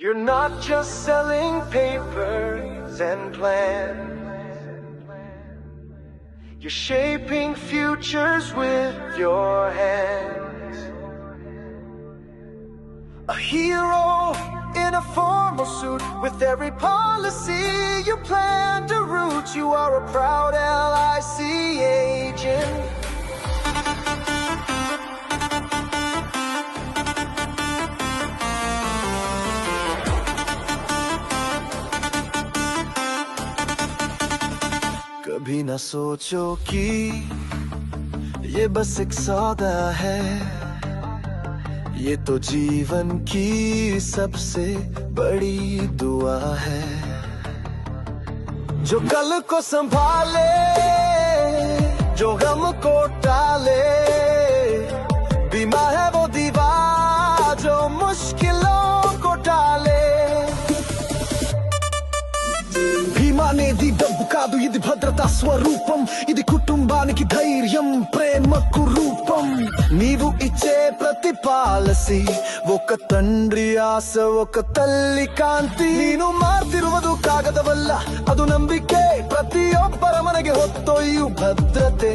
You're not just selling papers and plans. You're shaping futures with your hands. A hero in a formal suit, with every policy you plan to root. You are a proud LIC agent. कभी न सोचो कि ये बस एक सौदा है, ये तो जीवन की सबसे बड़ी दुआ है। जो कल को संभाले, जो गम को टाले, बीमा है वो दीवार जो मुश्किलों को टाले। భీమానేది డబ్బు కాదు, ఇది భద్రతా స్వరూపం. ఇది కుటుంబానికి ధైర్యం, ప్రేమకు రూపం. నీవు ఇచ్చే ప్రతి పాలసీ ఒక తండ్రి ఆశ, ఒక తల్లి కాంతి. ನೀನು ಮಾಡ್ತಿರುವುದು ಕಾಗದವಲ್ಲ, ಅದು ನಂಬಿಕೆ. ಪ್ರತಿಯೊಬ್ಬರ ಮನೆಗೆ ಹೊತ್ತೊಯ್ಯು ಭದ್ರತೆ.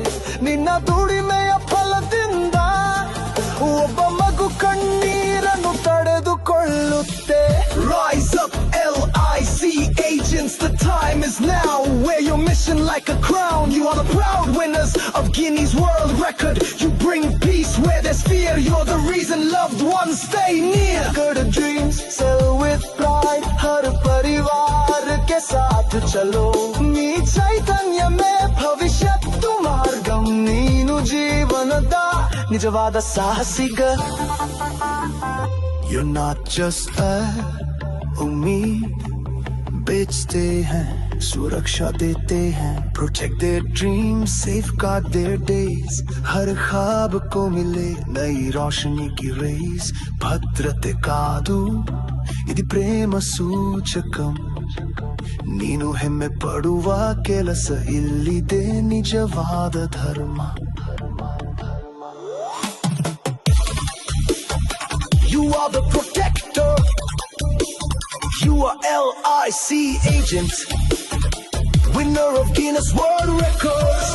ನಿನ್ನ ದುಡಿಮೆಯ ಫಲದಿಂದ ಒಬ್ಬ ಮಗು ಕಣ್ಣೀರನ್ನು ತಡೆದುಕೊಳ್ಳುತ್ತೆ. Rise up LIC agents, the time is now. Wear your mission like a crown. You are the proud winners of Guinness World Record. You bring peace where there's fear. You're the reason loved ones stay near. Good dreams, sell with pride. हर परिवार के साथ चलो. मी चैतन्य में भविष्यत्तु मार्गम. ನೀನು ಜೀವನದ ನಿಜವಾದ ಸಾಹಸಿಗ. You're not just a उम्मीद बेचते हैं, सुरक्षा देते हैं. Protect their dreams, safeguard their days. हर ख्वाब को मिले नई रोशनी की रेस. ಭದ್ರತೆ ಕಾದು ಇದು ಪ್ರೇಮ ಸೂಚಕಂ. ನೀನು ಹೆಮ್ಮೆ ಪಡುವ ಕೆಲಸ ಇಲ್ಲಿದೆ ನಿಜವಾದ ಧರ್ಮ. You are the protector. You are LIC agent, winner of Guinness World Records.